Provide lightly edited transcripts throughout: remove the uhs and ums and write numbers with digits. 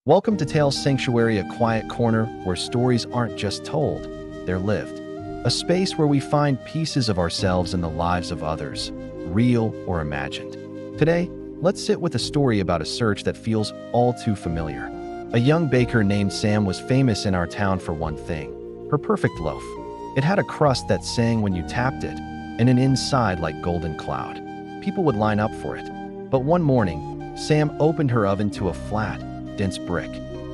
Welcome to Tales Sanctuary, a quiet corner where stories aren't just told, they're lived. A space where we find pieces of ourselves in the lives of others, real or imagined. Today, let's sit with a story about a search that feels all too familiar. A young baker named Sam was famous in our town for one thing: her perfect loaf. It had a crust that sang when you tapped it, and an inside like golden cloud. People would line up for it. But one morning, Sam opened her oven to a flat, dense brick.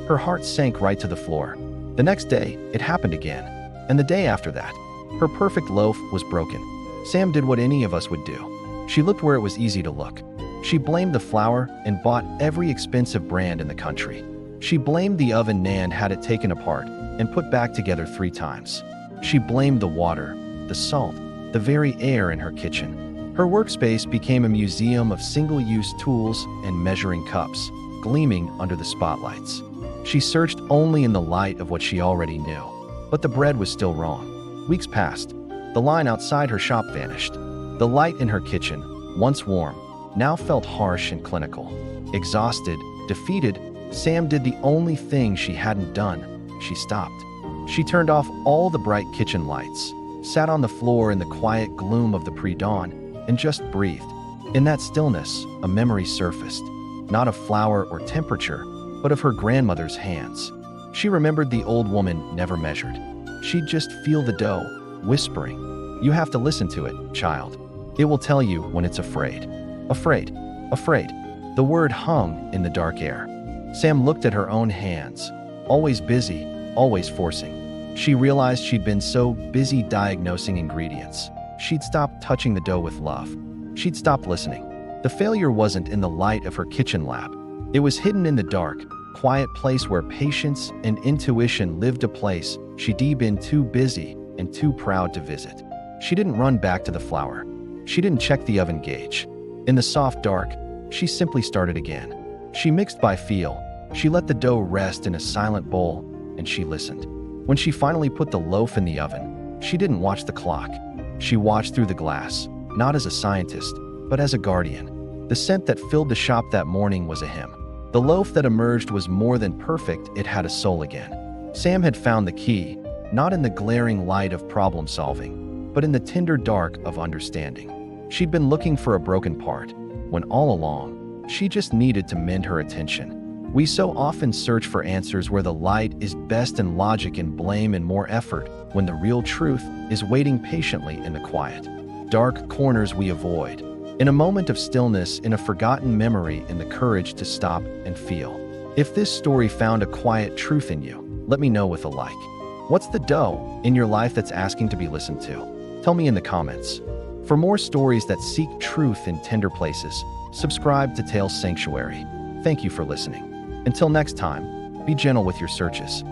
Her heart sank right to the floor. The next day, it happened again. And the day after that, her perfect loaf was broken. Sam did what any of us would do. She looked where it was easy to look. She blamed the flour and bought every expensive brand in the country. She blamed the oven Nan had it taken apart and put back together 3 times. She blamed the water, the salt, the very air in her kitchen. Her workspace became a museum of single-use tools and measuring cups, gleaming under the spotlights. She searched only in the light of what she already knew. But the bread was still wrong. Weeks passed. The line outside her shop vanished. The light in her kitchen, once warm, now felt harsh and clinical. Exhausted, defeated, Sam did the only thing she hadn't done. She stopped. She turned off all the bright kitchen lights, sat on the floor in the quiet gloom of the pre-dawn, and just breathed. In that stillness, a memory surfaced. Not of flour or temperature, but of her grandmother's hands. She remembered the old woman never measured. She'd just feel the dough, whispering, "You have to listen to it, child. It will tell you when it's afraid." Afraid, afraid. The word hung in the dark air. Sam looked at her own hands, always busy, always forcing. She realized she'd been so busy diagnosing ingredients. She'd stopped touching the dough with love. She'd stopped listening. The failure wasn't in the light of her kitchen lab. It was hidden in the dark, quiet place where patience and intuition lived, a place she'd been too busy and too proud to visit. She didn't run back to the flour. She didn't check the oven gauge. In the soft dark, she simply started again. She mixed by feel. She let the dough rest in a silent bowl, and she listened. When she finally put the loaf in the oven, she didn't watch the clock. She watched through the glass, not as a scientist, but as a guardian. The scent that filled the shop that morning was a hymn. The loaf that emerged was more than perfect, it had a soul again. Sam had found the key, not in the glaring light of problem solving, but in the tender dark of understanding. She'd been looking for a broken part, when all along, she just needed to mend her attention. We so often search for answers where the light is best in logic and blame and more effort, when the real truth is waiting patiently in the quiet, dark corners we avoid. In a moment of stillness, in a forgotten memory, in the courage to stop and feel. If this story found a quiet truth in you, let me know with a like. What's the dough in your life that's asking to be listened to? Tell me in the comments. For more stories that seek truth in tender places, subscribe to Tales Sanctuary. Thank you for listening. Until next time, be gentle with your searches.